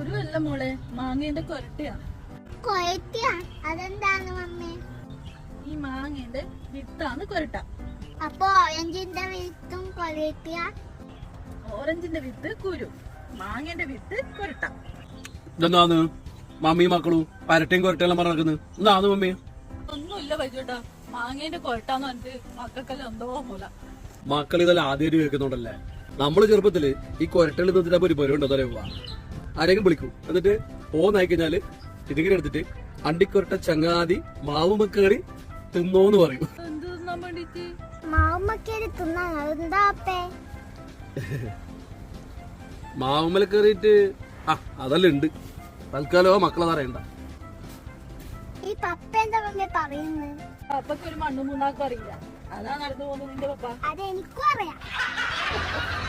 ഒരു അല്ല മോളെ, മാങ്ങേന്റെ കൊരട്ടയാണ്. അതെന്താണ് മമ്മി? ഈ മാങ്ങേന്റെ വിത്താണ് കൊരട്ട. അപ്പൊ ഓറഞ്ചിന്റെ വിത്തും കൊരട്ടിയ? ഓറഞ്ചിന്റെ വിത്ത് കുരു, മാങ്ങേന്റെ വിത്ത് കൊരട്ട. ഇതെന്താന്ന് മമ്മിയും മക്കളും പരട്ടയും കൊരട്ടയെല്ലാം പറഞ്ഞിരിക്കുന്നത്? എന്താന്ന് മമ്മി? ഒന്നുമില്ല വൈകോട്ടാ, മാങ്ങേന്റെ കൊരട്ടാന്ന് പറഞ്ഞിട്ട് മക്കൾക്കെല്ലാം എന്തോ പോലെ. മക്കൾ ഇതെല്ലാം ആദ്യമായിട്ട് കേൾക്കുന്നുണ്ടല്ലേ. നമ്മള് ചെറുപ്പത്തില് ഈ കൊരട്ടയിൽ നിന്നിട്ട് ഒരു പരിവുണ്ടോ തരവാ, ആരെങ്കിലും വിളിക്കും, എന്നിട്ട് പോന്നായി കഴിഞ്ഞാല് ഇതിങ്ങനെ എടുത്തിട്ട് അണ്ടിക്കൊരട്ട ചങ്ങാതി മാവുമക്കേറി തിന്നോന്ന് പറയും. എന്ത് തിന്നാൻ വേണ്ടിട്ട്? മാവുമ്മക്കേരി തിന്നാൻ എന്താ അപ്പേ? മാവുമ്മല കേറിയിട്ട് അതെല്ലാം ഉണ്ട്. തൽക്കാലോ മക്കളതറിയണ്ട. ഈ പപ്പ എന്താ മമ്മി പറയുന്നത്? പപ്പക്ക് ഒരു മണ്ണും മൂന്നാക്കും അറിയില്ല, അതാ നടന്നു പോകുന്നത് നിന്റെ പപ്പ. അതെനിക്കും അറിയാം.